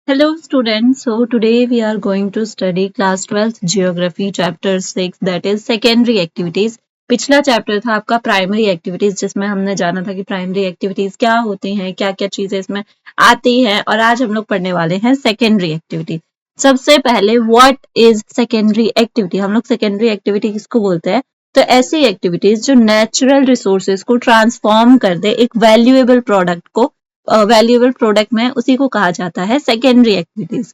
Hello students, so today we are going to study class 12th geography chapter 6 that is secondary activities. पिछला chapter था आपका primary activities जिसमें हमने जाना था कि प्राइमरी एक्टिविटीज क्या होती हैं, क्या क्या चीजें इसमें आती हैं और आज हम लोग पढ़ने वाले हैं सेकेंडरी एक्टिविटी। सबसे पहले व्हाट इज सेकेंडरी एक्टिविटी, हम लोग सेकेंडरी एक्टिविटी किसको बोलते हैं? तो ऐसी एक्टिविटीज जो नेचुरल रिसोर्सेज को ट्रांसफॉर्म कर दे एक वैल्यूएबल प्रोडक्ट को, वैल्यूएबल प्रोडक्ट में उसी को कहा जाता है सेकेंडरी एक्टिविटीज।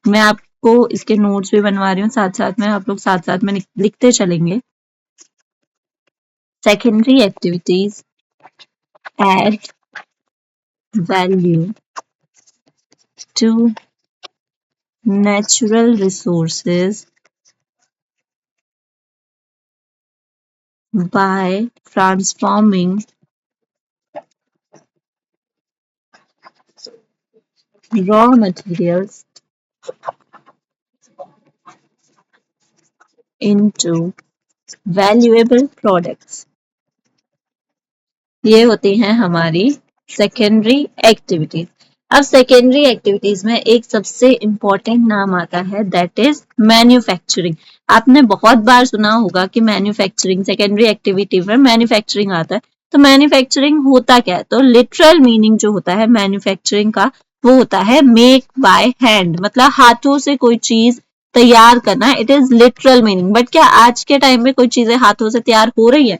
मैं आपको इसके नोट्स भी बनवा रही हूँ, साथ साथ में आप लोग साथ साथ में लिखते चलेंगे। Secondary activities add value to natural resources by transforming raw materials into valuable products। ये होती हैं हमारी सेकेंडरी एक्टिविटीज। अब सेकेंडरी एक्टिविटीज में एक सबसे इंपॉर्टेंट नाम आता है दैट इज मैन्युफैक्चरिंग। आपने बहुत बार सुना होगा कि मैन्युफैक्चरिंग सेकेंडरी एक्टिविटी में मैन्युफैक्चरिंग आता है। तो मैन्युफैक्चरिंग होता क्या है? तो लिटरल मीनिंग जो होता है मैन्युफैक्चरिंग का वो होता है मेक बाय हैंड, मतलब हाथों से कोई चीज तैयार करना। It is literal meaning. But क्या आज के टाइम में कोई चीजें हाथों से तैयार हो रही है?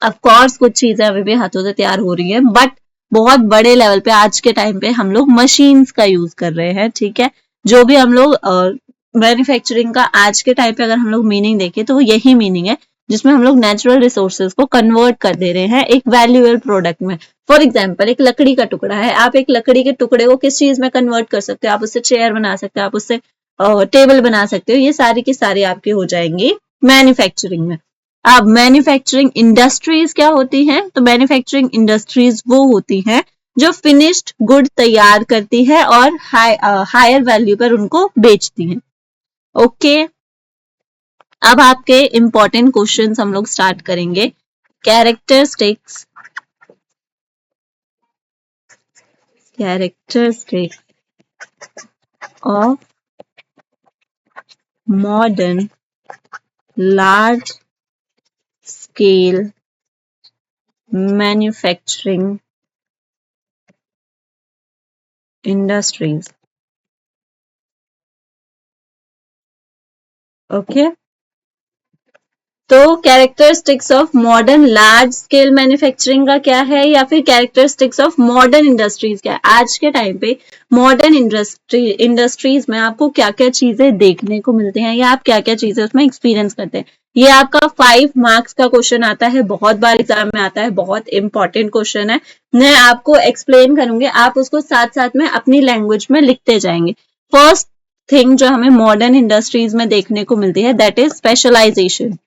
ऑफ कोर्स कुछ चीजें अभी भी हाथों से तैयार हो रही है, बट बहुत बड़े लेवल पे आज के टाइम पे हम लोग मशीन्स का यूज कर रहे हैं। ठीक है, जो भी हम लोग मैन्युफैक्चरिंग का आज के टाइम पे अगर हम लोग मीनिंग देखें तो वो यही मीनिंग है जिसमें हम लोग नेचुरल रिसोर्सेज को कन्वर्ट कर दे रहे हैं एक वैल्यूएबल प्रोडक्ट में। फॉर एग्जाम्पल एक लकड़ी का टुकड़ा है, आप एक लकड़ी के टुकड़े को किस चीज में कन्वर्ट कर सकते हो? आप उससे चेयर बना सकते हो, आप उससे टेबल बना सकते हो। ये सारी की सारी आपकी हो जाएंगी मैन्युफैक्चरिंग में। अब मैन्युफैक्चरिंग इंडस्ट्रीज क्या होती हैं? तो मैन्युफैक्चरिंग इंडस्ट्रीज वो होती हैं जो फिनिश्ड गुड तैयार करती है और हायर वैल्यू पर उनको बेचती हैं। ओके, अब आपके इंपॉर्टेंट क्वेश्चंस हम लोग स्टार्ट करेंगे। Characteristics of modern large scale manufacturing industries. Okay, तो characteristics of modern large scale manufacturing का क्या है या फिर कैरेक्टरिस्टिक्स ऑफ मॉडर्न इंडस्ट्रीज क्या है? आज के टाइम पे मॉडर्न इंडस्ट्रीज में आपको क्या क्या चीजें देखने को मिलती हैं या आप क्या क्या चीजें उसमें एक्सपीरियंस करते हैं। ये आपका 5 मार्क्स का क्वेश्चन आता है, बहुत बार एग्जाम में आता है, बहुत इंपॉर्टेंट क्वेश्चन है। मैं आपको एक्सप्लेन करूंगी, आप उसको साथ साथ में अपनी लैंग्वेज में लिखते जाएंगे। फर्स्ट थिंग जो हमें मॉडर्न इंडस्ट्रीज में देखने को मिलती है that is specialisation.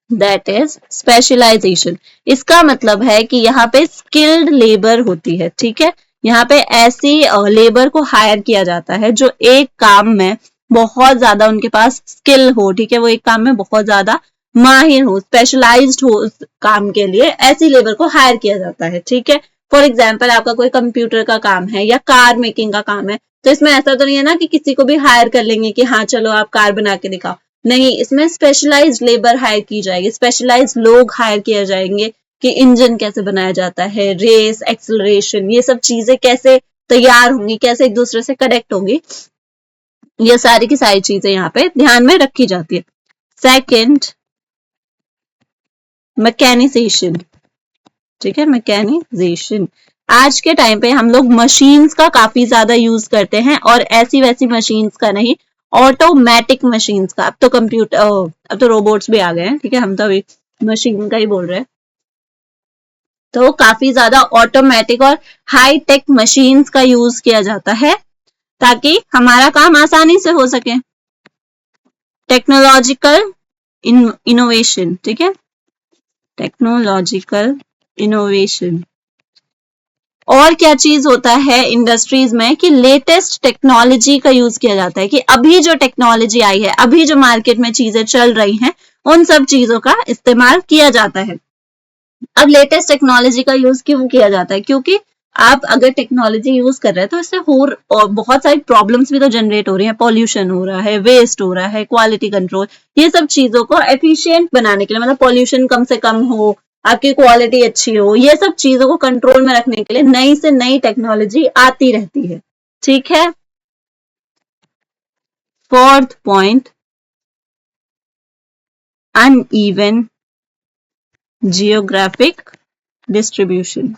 That is specialisation. इसका मतलब है कि यहाँ पे स्किल्ड लेबर होती है। ठीक है, यहाँ पे ऐसी लेबर को हायर किया जाता है जो एक काम में बहुत ज्यादा उनके पास स्किल हो। ठीक है, वो एक काम में बहुत ज्यादा माहिर हो, स्पेशलाइज्ड हो उस काम के लिए, ऐसी लेबर को हायर किया जाता है। ठीक है, फॉर एग्जाम्पल आपका कोई कंप्यूटर का काम है या कार मेकिंग का काम है, तो इसमें ऐसा तो नहीं है ना कि किसी को भी हायर कर लेंगे कि हाँ चलो आप कार बना के दिखाओ। नहीं, इसमें स्पेशलाइज्ड लेबर हायर की जाएगी, स्पेशलाइज्ड लोग हायर किए जाएंगे कि इंजन कैसे बनाया जाता है, रेस, एक्सेलरेशन, ये सब चीजें कैसे तैयार होंगी, कैसे एक दूसरे से कनेक्ट होंगी, ये सारी की सारी चीजें यहाँ पे ध्यान में रखी जाती है। Second, mechanisation. ठीक है, मैकेनाइजेशन। आज के टाइम पे हम लोग मशीन्स का काफी ज्यादा यूज करते हैं और ऐसी वैसी मशीन्स का नहीं, ऑटोमेटिक मशीन्स का। अब तो कंप्यूटर, अब तो रोबोट्स भी आ गए हैं। ठीक है, हम तो अभी मशीन का ही बोल रहे हैं। तो काफी ज्यादा ऑटोमेटिक और हाई टेक मशीन्स का यूज किया जाता है ताकि हमारा काम आसानी से हो सके। Technological innovation. ठीक है, टेक्नोलॉजिकल इनोवेशन। और क्या चीज होता है इंडस्ट्रीज में कि लेटेस्ट टेक्नोलॉजी का यूज किया जाता है, कि अभी जो टेक्नोलॉजी आई है, अभी जो मार्केट में चीजें चल रही हैं, उन सब चीजों का इस्तेमाल किया जाता है। अब लेटेस्ट टेक्नोलॉजी का यूज क्यों किया जाता है? क्योंकि आप अगर टेक्नोलॉजी यूज कर रहे हैं तो इससे और बहुत सारी प्रॉब्लम्स भी तो जनरेट हो रही हैं, पॉल्यूशन हो रहा है, वेस्ट हो रहा है, क्वालिटी कंट्रोल, ये सब चीजों को एफिशिएंट बनाने के लिए, मतलब पॉल्यूशन कम से कम हो, आपकी क्वालिटी अच्छी हो, ये सब चीजों को कंट्रोल में रखने के लिए नई से नई टेक्नोलॉजी आती रहती है। ठीक है। Fourth point, uneven geographic distribution.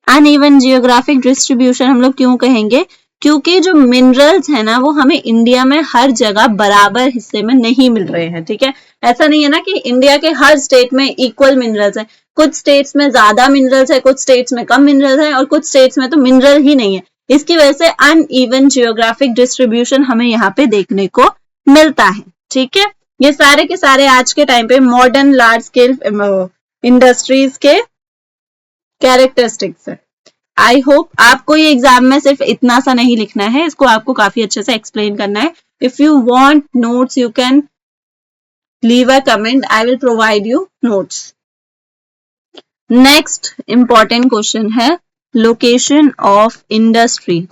Uneven geographic distribution हम लोग क्यों कहेंगे? क्योंकि जो मिनरल्स है ना वो हमें इंडिया में हर जगह बराबर हिस्से में नहीं मिल रहे हैं। ठीक है, ऐसा नहीं है ना कि इंडिया के हर स्टेट में इक्वल मिनरल्स है, कुछ स्टेट्स में ज्यादा मिनरल्स है, कुछ स्टेट्स में कम मिनरल्स है, और कुछ स्टेट्स में तो मिनरल ही नहीं है। इसकी वजह से अनइवन जियोग्राफिक डिस्ट्रीब्यूशन हमें यहाँ पे देखने को मिलता है। ठीक है, ये सारे के सारे आज के टाइम पे मॉडर्न लार्ज स्केल इंडस्ट्रीज के कैरेक्टरिस्टिक्स है। आई होप आपको ये एग्जाम में सिर्फ इतना सा नहीं लिखना है, इसको आपको काफी अच्छे से एक्सप्लेन करना है। If you want notes you can leave a comment, I will provide you notes. Next important question है location of industry.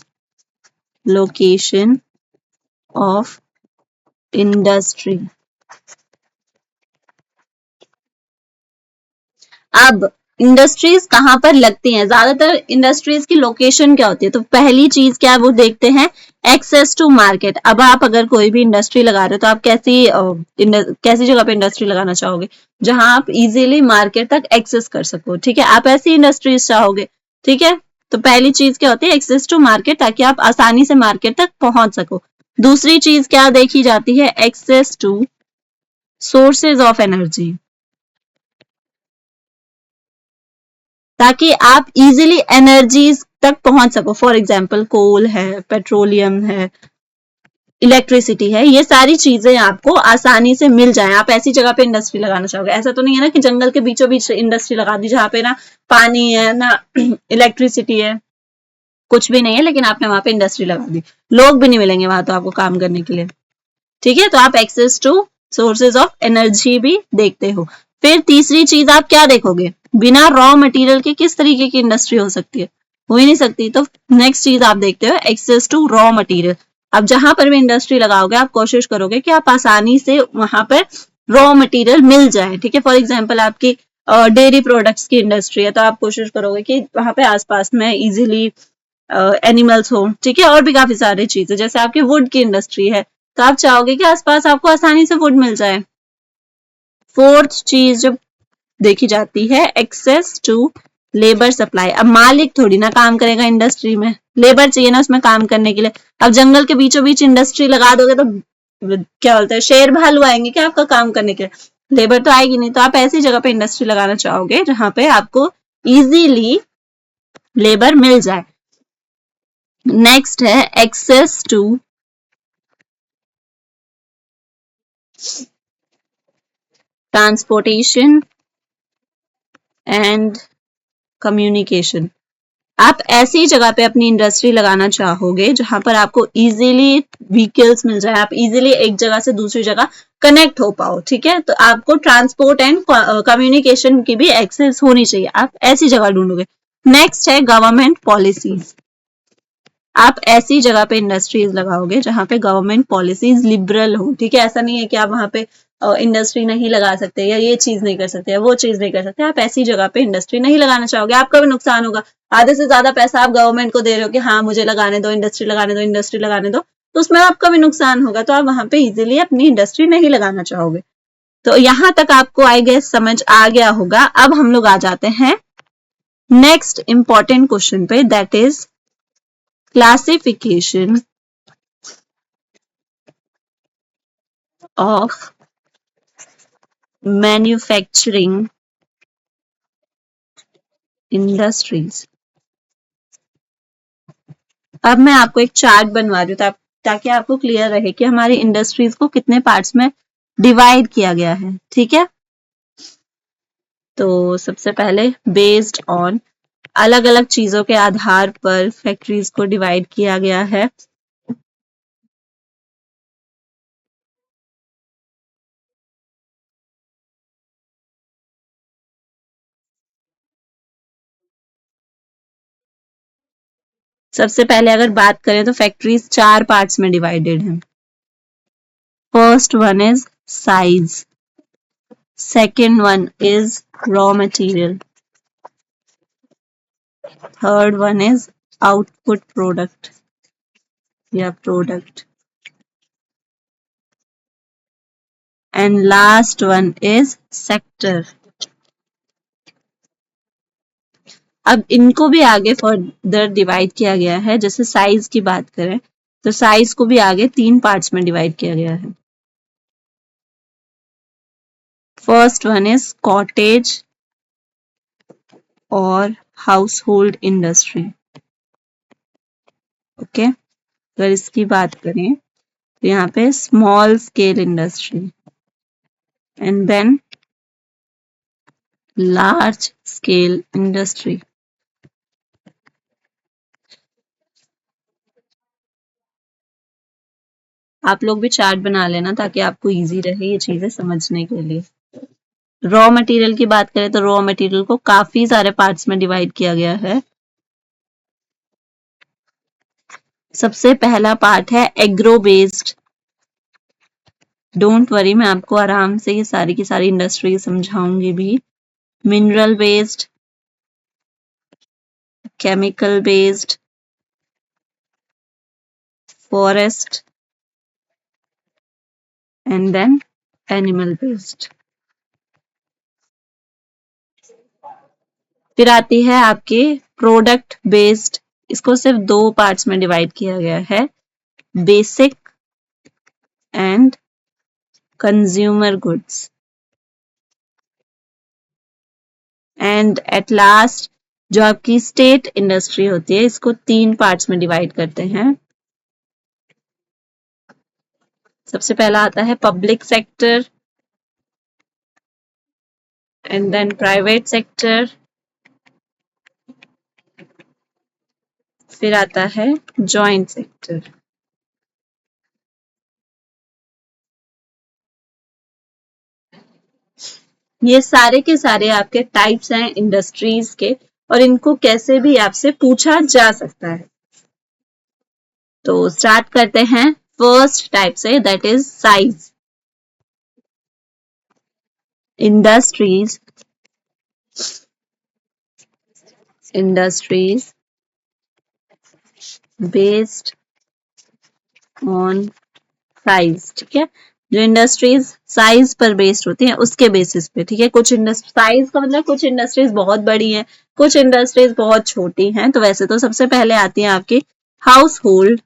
Location of industry. अब इंडस्ट्रीज कहाँ पर लगती हैं? ज्यादातर इंडस्ट्रीज की लोकेशन क्या होती है? तो पहली चीज क्या है वो देखते हैं, एक्सेस टू मार्केट। अब आप अगर कोई भी इंडस्ट्री लगा रहे हो तो आप कैसी जगह पे इंडस्ट्री लगाना चाहोगे? जहां आप इजीली मार्केट तक एक्सेस कर सको। ठीक है, आप ऐसी इंडस्ट्रीज चाहोगे। ठीक है, तो पहली चीज क्या होती है, एक्सेस टू मार्केट, ताकि आप आसानी से मार्केट तक पहुंच सको। दूसरी चीज क्या देखी जाती है, access to sources of energy, ताकि आप इजीली एनर्जीज तक पहुंच सको। फॉर एग्जाम्पल कोल है, पेट्रोलियम है, इलेक्ट्रिसिटी है, ये सारी चीजें आपको आसानी से मिल जाए। आप ऐसी जगह पे इंडस्ट्री लगाना चाहोगे। ऐसा तो नहीं है ना कि जंगल के बीचों बीच इंडस्ट्री लगा दी जहाँ पे ना पानी है ना इलेक्ट्रिसिटी है, कुछ भी नहीं है, लेकिन आपने वहां पे इंडस्ट्री लगा दी, लोग भी नहीं मिलेंगे वहां तो आपको काम करने के लिए। ठीक है, तो आप access to sources of energy भी देखते हो। फिर तीसरी चीज आप क्या देखोगे, बिना रॉ मटेरियल के किस तरीके की इंडस्ट्री हो सकती है? हो ही नहीं सकती। तो नेक्स्ट चीज आप देखते हो एक्सेस टू रॉ मटेरियल। अब जहां पर भी इंडस्ट्री लगाओगे आप कोशिश करोगे कि आप आसानी से वहां पर रॉ मटेरियल मिल जाए। ठीक है, फॉर एग्जाम्पल आपकी डेयरी प्रोडक्ट्स की इंडस्ट्री है तो आप कोशिश करोगे कि वहां पे आसपास में इजीली एनिमल्स हो। ठीक है, और भी काफी सारी चीजें, जैसे आपकी वुड की इंडस्ट्री है तो आप चाहोगे कि आसपास आपको आसानी से वुड मिल जाए। फोर्थ चीज जब देखी जाती है, एक्सेस टू लेबर सप्लाई। अब मालिक थोड़ी ना काम करेगा इंडस्ट्री में, लेबर चाहिए ना उसमें काम करने के लिए। अब जंगल के बीचों बीच इंडस्ट्री लगा दोगे तो क्या बोलते हैं, शेर भालू आएंगे क्या आपका काम करने के लिए? लेबर तो आएगी नहीं। तो आप ऐसी जगह पे इंडस्ट्री लगाना चाहोगे जहां पे आपको इजीली लेबर मिल जाए। नेक्स्ट है access to transportation and communication. आप ऐसी जगह पे अपनी इंडस्ट्री लगाना चाहोगे जहां पर आपको इजीली व्हीकल्स मिल जाए, आप इजीली एक जगह से दूसरी जगह कनेक्ट हो पाओ। ठीक है, तो आपको ट्रांसपोर्ट एंड कम्युनिकेशन की भी एक्सेस होनी चाहिए, आप ऐसी जगह ढूंढोगे। नेक्स्ट है गवर्नमेंट पॉलिसीज। आप ऐसी जगह पे इंडस्ट्रीज लगाओगे जहां पे गवर्नमेंट पॉलिसीज लिबरल हो। ठीक है, ऐसा नहीं है कि आप वहां पे इंडस्ट्री नहीं लगा सकते या ये चीज नहीं कर सकते या वो चीज नहीं कर सकते। आप ऐसी जगह पे इंडस्ट्री नहीं लगाना चाहोगे, आपका भी नुकसान होगा। आधे से ज्यादा पैसा आप गवर्नमेंट को दे रहे हो कि हाँ मुझे लगाने दो, इंडस्ट्री लगाने दो, इंडस्ट्री लगाने दो, तो उसमें आपका भी नुकसान होगा। तो आप वहां पे इजिली अपनी इंडस्ट्री नहीं लगाना चाहोगे। तो यहां तक आपको आई गेस समझ आ गया होगा। अब हम लोग आ जाते हैं नेक्स्ट इंपॉर्टेंट क्वेश्चन पे, that is classification of manufacturing industries. अब मैं आपको एक चार्ट बनवा रही हूँ ताकि आपको क्लियर रहे कि हमारी इंडस्ट्रीज को कितने पार्ट्स में डिवाइड किया गया है। ठीक है, तो सबसे पहले बेस्ड ऑन अलग अलग चीजों के आधार पर फैक्ट्रीज को डिवाइड किया गया है। सबसे पहले अगर बात करें तो फैक्ट्रीज 4 पार्ट्स में डिवाइडेड हैं. First one is size, second one is raw material, third one is output product या product, and last one is sector. अब इनको भी आगे फर्दर डिवाइड किया गया है. जैसे साइज की बात करें तो साइज को भी आगे 3 पार्ट्स में डिवाइड किया गया है. फर्स्ट वन इज कॉटेज और हाउस होल्ड इंडस्ट्री. ओके, अगर इसकी बात करें तो यहाँ पे small scale industry and then large scale industry. आप लोग भी चार्ट बना लेना ताकि आपको इजी रहे ये चीजें समझने के लिए. रॉ मटेरियल की बात करें तो रॉ मटेरियल को काफी सारे पार्ट्स में डिवाइड किया गया है. सबसे पहला पार्ट है एग्रो बेस्ड. डोंट वरी, मैं आपको आराम से ये सारी की सारी इंडस्ट्री समझाऊंगी भी. Mineral based, chemical based, forest and then animal based. फिर आती है आपकी प्रोडक्ट बेस्ड. इसको सिर्फ 2 पार्ट्स में डिवाइड किया गया है, basic and consumer goods. And at last जो आपकी स्टेट इंडस्ट्री होती है इसको 3 पार्ट्स में डिवाइड करते हैं. सबसे पहला आता है public sector and then private sector, फिर आता है जॉइंट सेक्टर. ये सारे के सारे आपके टाइप्स हैं इंडस्ट्रीज के और इनको कैसे भी आपसे पूछा जा सकता है. तो स्टार्ट करते हैं फर्स्ट टाइप से, that is size. Industries based on size. ठीक है, जो इंडस्ट्रीज साइज पर बेस्ड होती हैं उसके बेसिस पे. ठीक है, कुछ इंडस्ट्री साइज का मतलब कुछ इंडस्ट्रीज बहुत बड़ी हैं, कुछ इंडस्ट्रीज बहुत छोटी हैं. तो वैसे तो सबसे पहले आती है आपकी हाउस होल्ड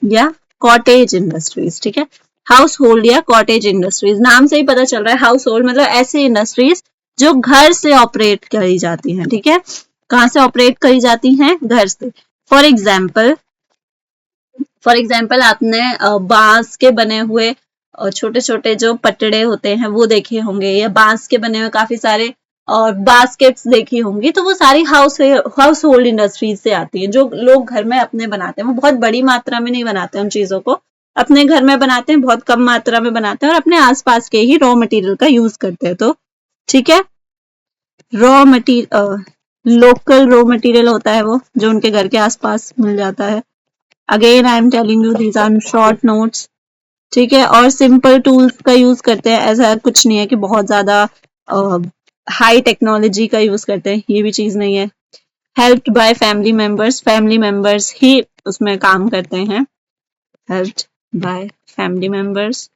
या कॉटेज इंडस्ट्रीज. ठीक है, हाउस होल्ड या कॉटेज इंडस्ट्रीज, नाम से ही पता चल रहा है हाउस होल्ड मतलब ऐसी इंडस्ट्रीज जो घर से ऑपरेट करी जाती हैं. ठीक है, कहाँ से ऑपरेट करी जाती हैं? घर से. फॉर एग्जाम्पल आपने बांस के बने हुए छोटे छोटे जो पटड़े होते हैं वो देखे होंगे, या बांस के बने हुए काफी सारे और बास्केट्स देखी होंगी. तो वो सारी हाउस होल्ड इंडस्ट्रीज से आती हैं, जो लोग घर में अपने बनाते हैं. वो बहुत बड़ी मात्रा में नहीं बनाते उन चीजों को, अपने घर में बनाते हैं, बहुत कम मात्रा में बनाते हैं और अपने आसपास के ही रॉ मटेरियल का यूज करते हैं. तो ठीक है, raw material local raw material होता है वो जो उनके घर के आसपास मिल जाता है. Again I am telling you these are short notes. ठीक है, और सिंपल टूल्स का यूज करते हैं. ऐसा कुछ नहीं है कि बहुत ज्यादा हाई टेक्नोलॉजी का यूज करते हैं, ये भी चीज नहीं है. हेल्प्ड बाय फैमिली मेंबर्स ही उसमें काम करते हैं. Helped bye family members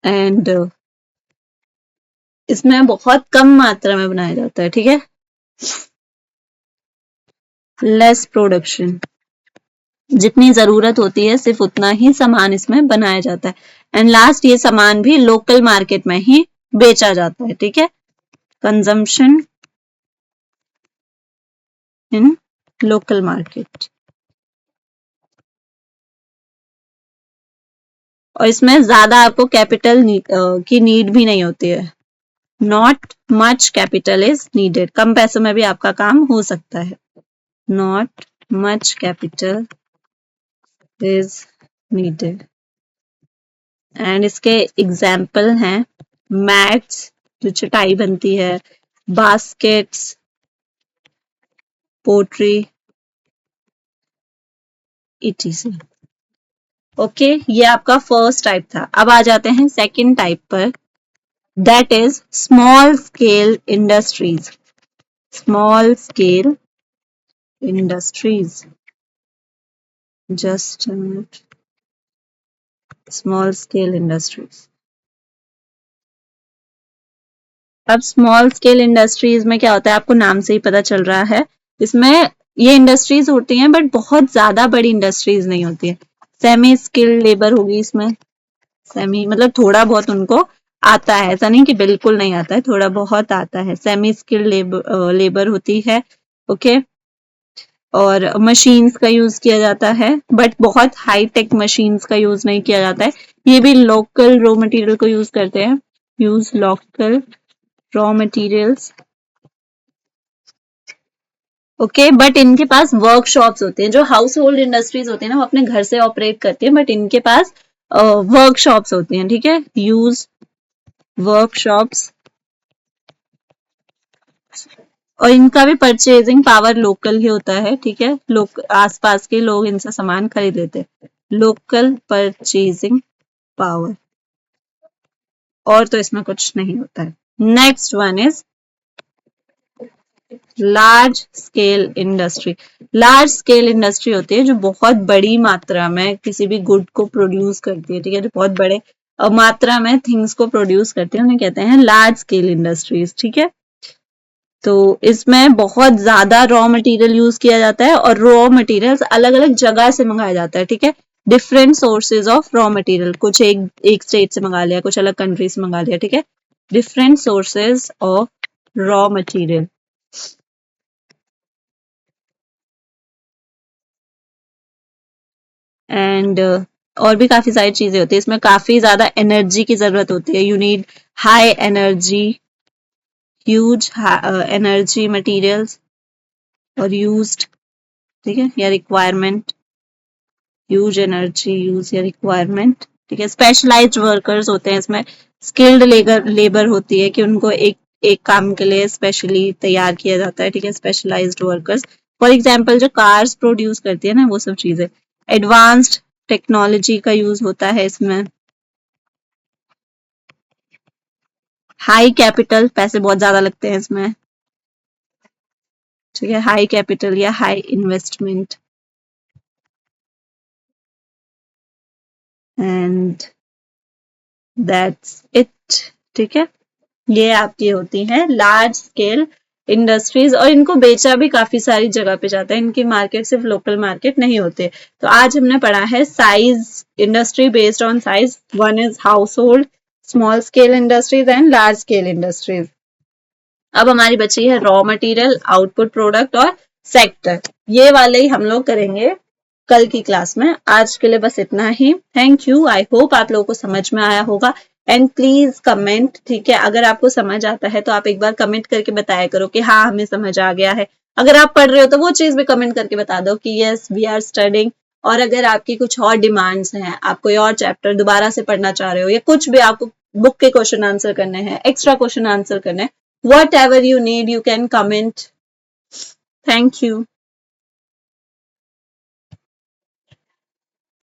and इसमें बहुत कम मात्रा में बनाया जाता है. ठीक है, लेस प्रोडक्शन, जितनी जरूरत होती है सिर्फ उतना ही सामान इसमें बनाया जाता है. एंड लास्ट, ये सामान भी लोकल मार्केट में ही बेचा जाता है. ठीक है, कंजम्पशन इन लोकल मार्केट. और इसमें ज्यादा आपको कैपिटल की नीड भी नहीं होती है. Not much capital is needed, कम पैसों में भी आपका काम हो सकता है. Not much capital is needed. And इसके एग्जाम्पल हैं मैट्स जो चटाई बनती है, बास्केट्स, पोट्री, etc। ओके, ये आपका फर्स्ट टाइप था। अब आ जाते हैं सेकंड टाइप पर, that is small scale industries. Small scale industries, just small scale industries. अब स्मॉल स्केल इंडस्ट्रीज में क्या होता है, आपको नाम से ही पता चल रहा है। इसमें ये इंडस्ट्रीज होती हैं बट बहुत ज्यादा बड़ी इंडस्ट्रीज नहीं होती है। सेमी स्किल्ड लेबर होगी इसमें। सेमी मतलब थोड़ा बहुत उनको आता है, ऐसा नहीं कि बिल्कुल नहीं आता है, थोड़ा बहुत आता है। सेमी स्किल्ड लेबर होती है। ओके, और मशीन्स का यूज किया जाता है बट बहुत हाई टेक मशीन्स का यूज नहीं किया जाता है। ये भी लोकल रॉ मटेरियल को यूज करते हैं। Use local raw materials. Okay, but इनके पास वर्कशॉप्स होते हैं। जो हाउस होल्ड इंडस्ट्रीज होती है ना, वो अपने घर से ऑपरेट करती है, बट इनके पास वर्कशॉप्स होती हैं। ठीक है, यूज वर्कशॉप्स। और इनका भी परचेजिंग पावर लोकल ही होता है। ठीक है, लोग आसपास के लोग इनसे सामान खरीद लेते हैं। लोकल परचेजिंग पावर, और तो इसमें कुछ नहीं होता है। Next one is large scale industry. Large scale industry होती है जो बहुत बड़ी मात्रा में किसी भी गुड को प्रोड्यूस करती है। ठीक है, जो बहुत बड़े मात्रा में थिंग्स को प्रोड्यूस करती है, उन्हें कहते हैं लार्ज स्केल इंडस्ट्रीज। ठीक है, तो इसमें बहुत ज्यादा रॉ मटेरियल यूज किया जाता है और रॉ मटेरियल अलग अलग जगह से मंगाया जाता है। ठीक है, different sources of raw material, कुछ एक स्टेट से मंगा लिया, कुछ अलग कंट्री से मंगा लिया। ठीक है, different sources of raw material. And और भी काफी सारी चीजें होती है। इसमें काफी ज्यादा एनर्जी की जरूरत होती है। You need high energy, huge energy materials और यूज्ड। ठीक है, या रिक्वायरमेंट, ह्यूज एनर्जी यूज या रिक्वायरमेंट। ठीक है, स्पेशलाइज्ड वर्कर्स होते हैं इसमें। स्किल्ड लेबर होती है कि उनको एक एक काम के लिए स्पेशली तैयार किया जाता है। ठीक है, स्पेशलाइज्ड वर्कर्स। फॉर एग्जाम्पल जो कार्स प्रोड्यूस करती है ना, वो सब चीजें। एडवांस्ड टेक्नोलॉजी का यूज होता है इसमें। हाई कैपिटल, पैसे बहुत ज्यादा लगते हैं इसमें। ठीक है, हाई कैपिटल या high investment. And that's it. ठीक है, ये आपकी होती हैं लार्ज स्केल इंडस्ट्रीज, और इनको बेचा भी काफी सारी जगह पे जाता है। इनकी मार्केट सिर्फ लोकल मार्केट नहीं होते। तो आज हमने पढ़ा है size, industry based on size. One is house hold, small scale industries and large scale industries. अब हमारी बची है रॉ मटेरियल, आउटपुट प्रोडक्ट और सेक्टर। ये वाले ही हम लोग करेंगे कल की क्लास में। आज के लिए बस इतना ही। थैंक यू, आई होप आप लोगों को समझ में आया होगा। And please comment. ठीक है, अगर आपको समझ आता है तो आप एक बार कमेंट करके बताया करो कि हाँ हमें समझ आ गया है। अगर आप पढ़ रहे हो तो वो चीज भी कमेंट करके बता दो कि यस वी आर स्टडिंग। और अगर आपकी कुछ और डिमांड्स हैं, आप कोई और चैप्टर दोबारा से पढ़ना चाह रहे हो, या कुछ भी आपको बुक के क्वेश्चन आंसर करने हैं, एक्स्ट्रा क्वेश्चन आंसर करने हैं, whatever you need, you can comment. Thank you.